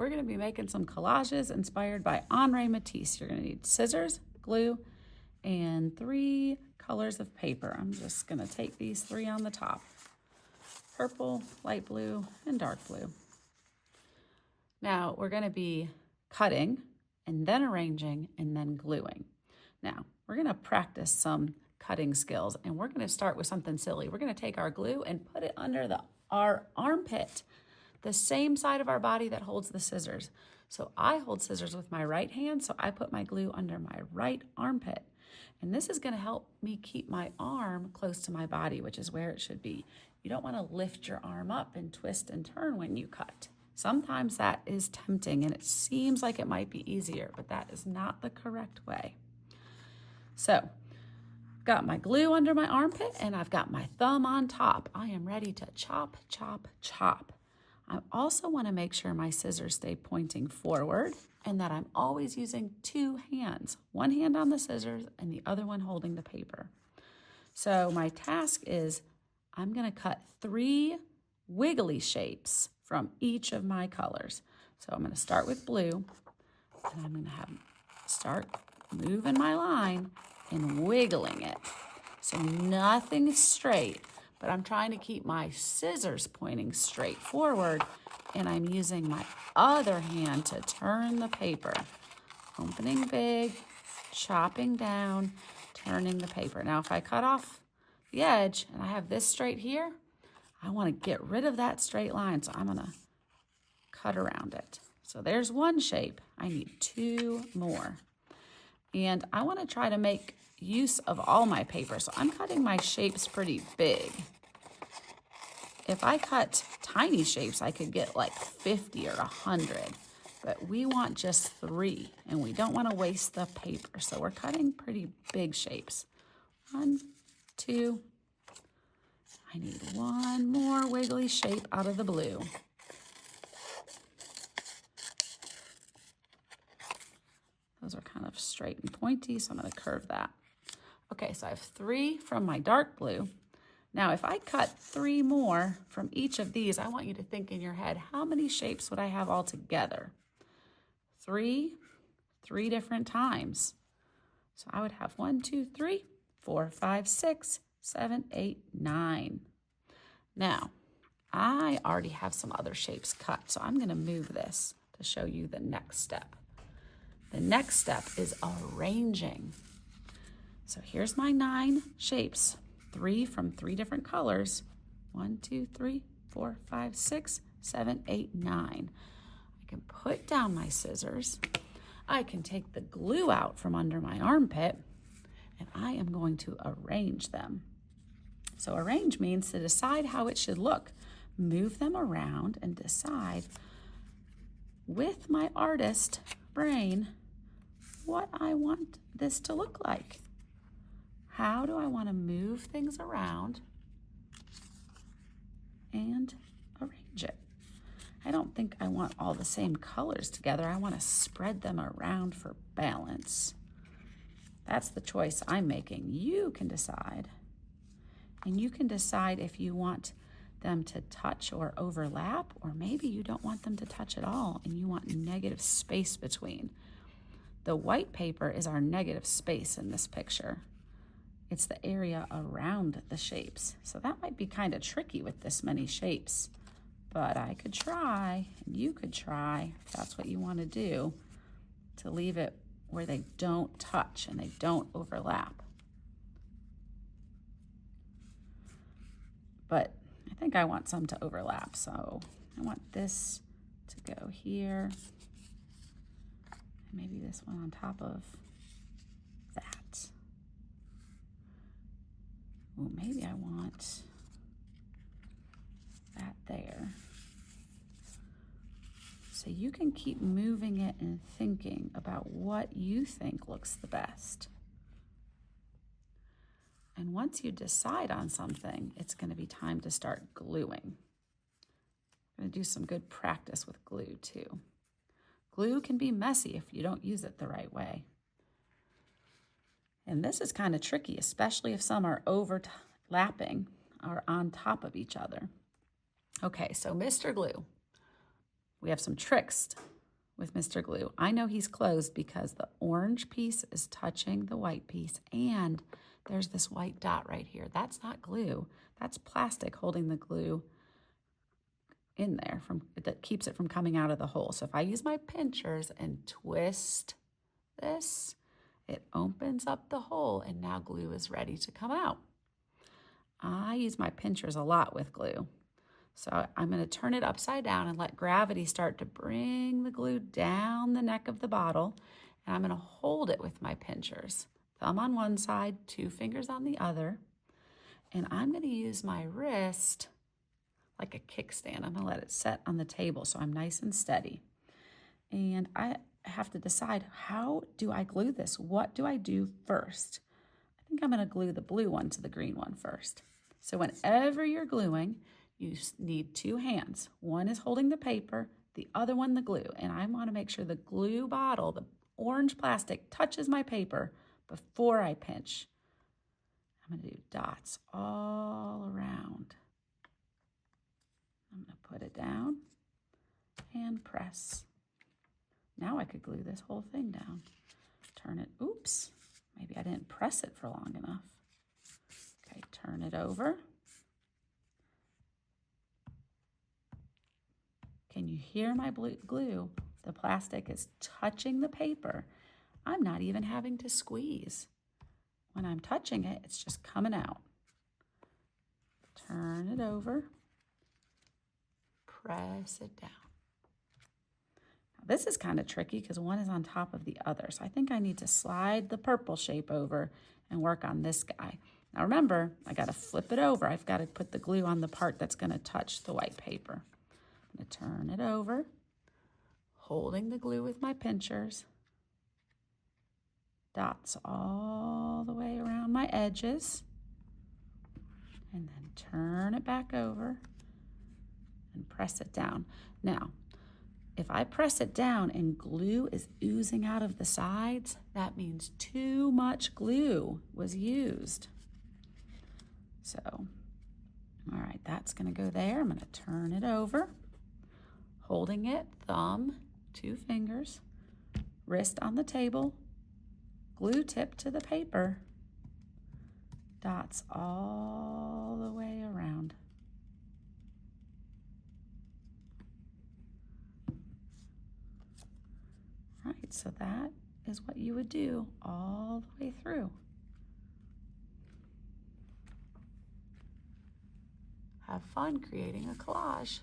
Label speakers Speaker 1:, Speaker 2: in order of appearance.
Speaker 1: we're going to be making some collages inspired by Matisse. You're going to need scissors, glue, and 3 colors of paper. I'm just going to take these 3 on the top: purple, light blue, and dark blue. Now we're going to be cutting and then arranging and then gluing. Now we're going to practice some cutting skills, and we're going to start with something silly. We're going to take our glue and put it under our armpit, the same side of our body that holds the scissors. So I hold scissors with my right hand, so I put my glue under my right armpit. And this is going to help me keep my arm close to my body, which is where it should be. You don't want to lift your arm up and twist and turn when you cut. Sometimes that is tempting and it seems like it might be easier, but that is not the correct way. So I've got my glue under my armpit and I've got my thumb on top. I am ready to chop, chop, chop. I also want to make sure my scissors stay pointing forward and that I'm always using 2 hands, one hand on the scissors and the other one holding the paper. So my task is I'm going to cut 3 wiggly shapes from each of my colors. So I'm going to start with blue, and I'm going to start moving my line and wiggling it. So nothing is straight, but I'm trying to keep my scissors pointing straight forward, and I'm using my other hand to turn the paper. Opening big, chopping down, turning the paper. Now if I cut off the edge and I have this straight here, I want to get rid of that straight line, so I'm going to cut around it. So there's one shape. I need 2 more. And I want to try to make use of all my paper, so I'm cutting my shapes pretty big. If I cut tiny shapes, I could get like 50 or 100, but we want just 3, and we don't want to waste the paper, so we're cutting pretty big shapes. 1, 2, I need 1 more wiggly shape out of the blue. Those are kind of straight and pointy, so I'm going to curve that. Okay, so I have 3 from my dark blue. Now, if I cut 3 more from each of these, I want you to think in your head, how many shapes would I have all together? 3 different times. So I would have 1, 2, 3, 4, 5, 6, 7, 8, 9. Now, I already have some other shapes cut, so I'm going to move this to show you the next step. The next step is arranging. So here's my 9 shapes, 3 from 3 different colors. 1, 2, 3, 4, 5, 6, 7, 8, 9. I can put down my scissors. I can take the glue out from under my armpit, and I am going to arrange them. So arrange means to decide how it should look. Move them around and decide with my artist brain what I want this to look like. How do I want to move things around and arrange it? I don't think I want all the same colors together. I want to spread them around for balance. That's the choice I'm making. You can decide. And you can decide if you want them to touch or overlap, or maybe you don't want them to touch at all and you want negative space between. The white paper is our negative space in this picture. It's the area around the shapes. So that might be kind of tricky with this many shapes, but I could try, and you could try, if that's what you want to do, to leave it where they don't touch and they don't overlap. But I think I want some to overlap, so I want this to go here, and maybe this one on top of that. Well, maybe I want that there. So you can keep moving it and thinking about what you think looks the best. And once you decide on something, it's going to be time to start gluing. I'm going to do some good practice with glue too. Glue can be messy if you don't use it the right way. And this is kind of tricky, especially if some are overlapping or on top of each other. Okay, so Mr. Glue, we have some tricks with Mr. Glue. I know he's closed because the orange piece is touching the white piece and there's this white dot right here. That's not glue. That's plastic holding the glue in there that keeps it from coming out of the hole. So if I use my pinchers and twist this, it opens up the hole and now glue is ready to come out. I use my pinchers a lot with glue. So I'm going to turn it upside down and let gravity start to bring the glue down the neck of the bottle. And I'm going to hold it with my pinchers. Thumb on one side, 2 fingers on the other. And I'm going to use my wrist like a kickstand. I'm going to let it set on the table so I'm nice and steady. And I have to decide, how do I glue this? What do I do first? I think I'm going to glue the blue one to the green one first. So whenever you're gluing, you need 2 hands. One is holding the paper, the other one the glue. And I want to make sure the glue bottle, the orange plastic, touches my paper before I pinch. I'm going to do dots all around. I'm going to put it down and press. Now I could glue this whole thing down. Turn it, oops, maybe I didn't press it for long enough. Okay, turn it over. Can you hear my glue? The plastic is touching the paper. I'm not even having to squeeze. When I'm touching it, it's just coming out. Turn it over. Press it down. Now, this is kind of tricky because one is on top of the other. So I think I need to slide the purple shape over and work on this guy. Now remember, I got to flip it over. I've got to put the glue on the part that's going to touch the white paper. I'm going to turn it over, holding the glue with my pinchers. Dots all the way around my edges. And then turn it back over and press it down. Now, if I press it down and glue is oozing out of the sides, that means too much glue was used. So, all right, that's going to go there. I'm going to turn it over. Holding it, thumb, 2 fingers, wrist on the table, glue tip to the paper, dots all the way around. All right, so that is what you would do all the way through. Have fun creating a collage.